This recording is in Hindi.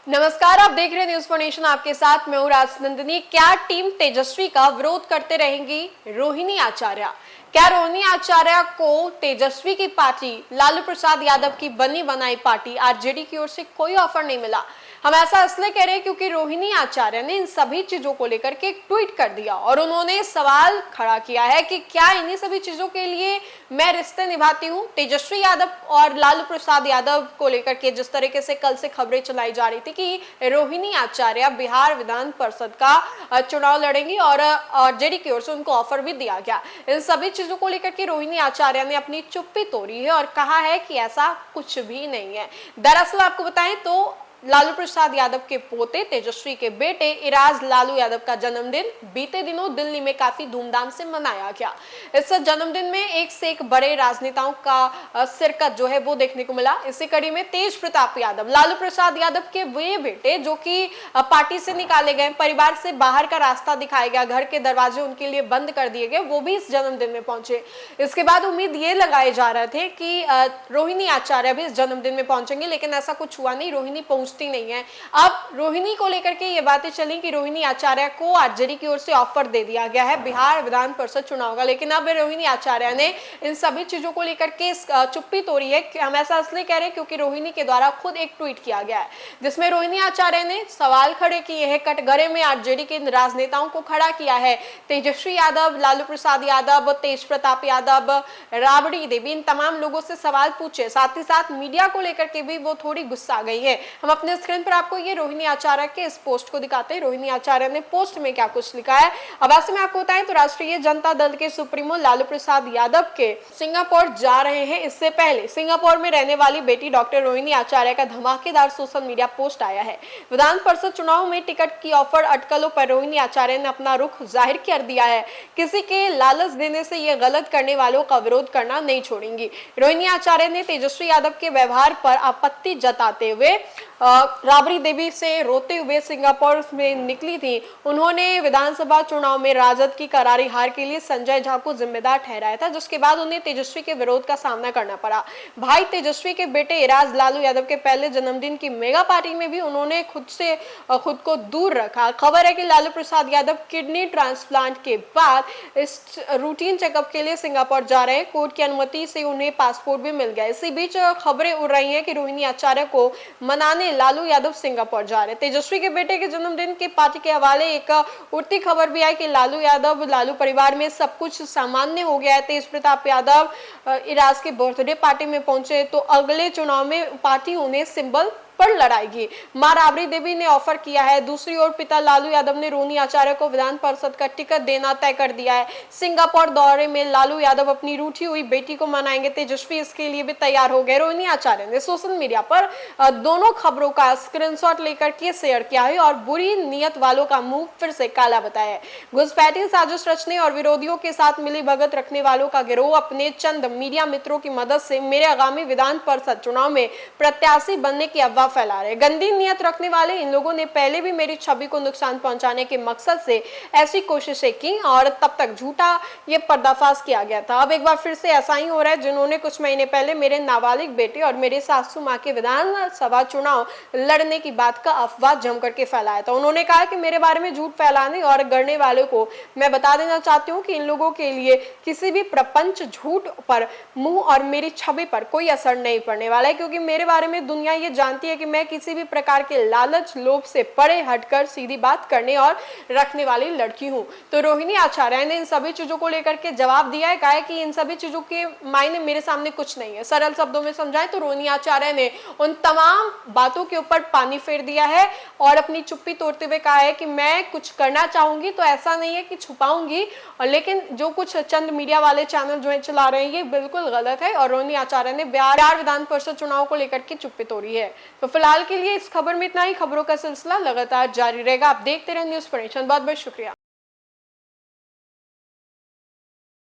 नमस्कार, आप देख रहे हैं न्यूज फॉर नेशन। आपके साथ मैं हूं राजनंदिनी। क्या टीम तेजस्वी का विरोध करते रहेंगी रोहिणी आचार्य? क्या रोहिणी आचार्य को तेजस्वी की पार्टी लालू प्रसाद यादव की बनी बनाई पार्टी आरजेडी की ओर से कोई ऑफर नहीं मिला? हम ऐसा इसलिए कह रहे हैं क्योंकि रोहिणी आचार्य ने इन सभी चीजों को लेकर के एक ट्वीट कर दिया और उन्होंने सवाल खड़ा किया है कि क्या इन्हीं सभी चीजों के लिए मैं रिश्ते निभाती हूँ? तेजस्वी यादव और लालू प्रसाद यादव को लेकर के जिस तरीके से कल से खबरें चलाई जा रही थी कि रोहिणी आचार्य बिहार विधान परिषद का चुनाव लड़ेंगी और आरजेडी की ओर से उनको ऑफर भी दिया गया। इन सभी चीजों को लेकर के रोहिणी आचार्य ने अपनी चुप्पी तोड़ी है और कहा है कि ऐसा कुछ भी नहीं है। दरअसल आपको बताएं तो लालू प्रसाद यादव के पोते तेजस्वी के बेटे इराज लालू यादव का जन्मदिन बीते दिनों दिल्ली में काफी धूमधाम से मनाया गया। इस जन्मदिन में एक से एक बड़े राजनेताओं का शिरकत जो है वो देखने को मिला। इसी कड़ी में तेज प्रताप यादव, लालू प्रसाद यादव के वे बेटे जो कि पार्टी से निकाले गए, परिवार से बाहर का रास्ता दिखाया गया, घर के दरवाजे उनके लिए बंद कर दिए गए, वो भी इस जन्मदिन में पहुंचे। इसके बाद उम्मीद ये लगाए जा रहे थे कि रोहिणी आचार्य भी इस जन्मदिन में पहुंचेंगे, लेकिन ऐसा कुछ हुआ नहीं। रोहिणी नहीं है। अब रोहिणी को लेकर के ये बातें चली कि रोहिणी आचार्य को आरजेडी की ओर से ऑफर दे दिया गया है बिहार विधान परिषद चुनाव का, लेकिन अब रोहिणी आचार्य ने इन सभी चीजों को लेकर के चुप्पी तोड़ी है। हम ऐसा इसलिए कह रहे हैं क्योंकि रोहिणी के द्वारा खुद एक ट्वीट किया गया है जिसमें रोहिणी आचार्य ने सवाल खड़े किए हैं, कटघरे में आरजेडी के राजनेताओं को खड़ा किया है। तेजस्वी यादव, लालू प्रसाद यादव, तेज प्रताप यादव, राबड़ी देवी, इन तमाम लोगों से सवाल पूछे। साथ ही साथ मीडिया को लेकर के भी वो थोड़ी गुस्सा गई है। हम अपने स्क्रीन पर आपको ये रोहिणी आचार्य के इस पोस्ट को दिखाते हैं। रोहिणी आचार्य ने पोस्ट में क्या कुछ लिखा है अब ऐसे में आपको बताएं तो राष्ट्रीय जनता दल के सुप्रीमो लालू प्रसाद यादव के सिंगापुर जा रहे हैं। इससे पहले सिंगापुर में रहने वाली बेटी डॉक्टर रोहिणी आचार्य का धमाकेदार सोशल मीडिया पोस्ट आया है। विधान परिषद चुनाव में टिकट की ऑफर अटकलों पर रोहिणी आचार्य ने अपना रुख जाहिर कर दिया है। किसी के लालच देने से ये गलत करने वालों का विरोध करना नहीं छोड़ेंगी। रोहिणी आचार्य ने तेजस्वी यादव के व्यवहार पर आपत्ति जताते हुए राबड़ी देवी से रोते हुए सिंगापुर में निकली थी। उन्होंने विधानसभा चुनाव में राजद की करारी हार के लिए संजय झा को जिम्मेदार ठहराया था, जिसके बाद उन्हें तेजस्वी के विरोध का सामना करना पड़ा। भाई तेजस्वी के बेटे इराज लालू यादव के पहले जन्मदिन की मेगा पार्टी में भी उन्होंने खुद को दूर रखा। खबर है कि लालू प्रसाद यादव किडनी ट्रांसप्लांट के बाद इस रूटीन चेकअप के लिए सिंगापुर जा रहे हैं। कोर्ट की अनुमति से उन्हें पासपोर्ट भी मिल गया। इसी बीच खबरें उड़ रही है कि रोहिणी आचार्य को मनाने लालू यादव सिंगापुर जा रहे। तेजस्वी के बेटे के जन्मदिन की पार्टी के हवाले एक उड़ती खबर भी आई कि लालू परिवार में सब कुछ सामान्य हो गया है। तेज प्रताप यादव इराज के बर्थडे पार्टी में पहुंचे तो अगले चुनाव में पार्टी उन्हें सिंबल पर लड़ाएगी। मां राबड़ी देवी ने ऑफर किया है। दूसरी ओर पिता लालू यादव ने रोहिणी आचार्य को विधान परिषद का टिकट देना तय कर दिया है। सिंगापुर दौरे में लालू यादव अपनी रूठी हुई बेटी को मनाएंगे। तेजस्वी इसके लिए भी तैयार हो गए। रोहिणी आचार्य ने सोशल मीडिया पर दोनों खबरों का स्क्रीनशॉट लेकर के शेयर किया है और बुरी नीयत वालों का मुंह फिर से काला बताया है। घुसपैठी साजिश रचने और विरोधियों के साथ मिली भगत रखने वालों का गिरोह अपने चंद मीडिया मित्रों की मदद से मेरे आगामी विधान परिषद चुनाव में प्रत्याशी बनने की अफवाह फैला रहे। गंदी नियत रखने वाले इन लोगों ने पहले भी मेरी छवि को नुकसान पहुंचाने के मकसद से ऐसी कोशिशें की और तब तक झूठा ये पर्दाफाश किया गया था। अब एक बार फिर से ऐसा ही हो रहा है। जिन्होंने कुछ महीने पहले मेरे नाबालिग बेटे और मेरे सासू माँ के विधानसभा चुनाव लड़ने की बात का अफवाह जम करके फैलाया था, उन्होंने कहा कि मेरे बारे में झूठ फैलाने और गढ़ने वालों को मैं बता देना चाहती हूँ कि इन लोगों के लिए किसी भी प्रपंच झूठ पर मुंह और मेरी छवि पर कोई असर नहीं पड़ने वाला है, क्योंकि मेरे बारे में दुनिया ये जानती है कि मैं किसी भी प्रकार के लालच लोभ से परे हटकर सीधी बात करने और रखने वाली लड़की हूं। तो रोहिणी आचार्य ने इन सभी चीजों को लेकर के जवाब दिया है। कहा है कि इन सभी चीजों के मायने मेरे सामने कुछ नहीं है। सरल शब्दों में समझाएं तो रोहिणी आचार्य ने उन तमाम बातों के ऊपर पानी फेर दिया है और अपनी चुप्पी तोड़ते हुए कहा है कि मैं कुछ करना चाहूंगी तो ऐसा नहीं है कि छुपाऊंगी, और लेकिन जो कुछ चंद मीडिया वाले चैनल जो है चला रहे हैं ये बिल्कुल गलत है। और रोहिणी आचार्य ने बिहार विधान परिषद चुनाव को लेकर के चुप्पी तोड़ी है। तो फिलहाल के लिए इस खबर में इतना ही। खबरों का सिलसिला लगातार जारी रहेगा। आप देखते रहे न्यूज फॉर नेशन। बहुत बहुत शुक्रिया।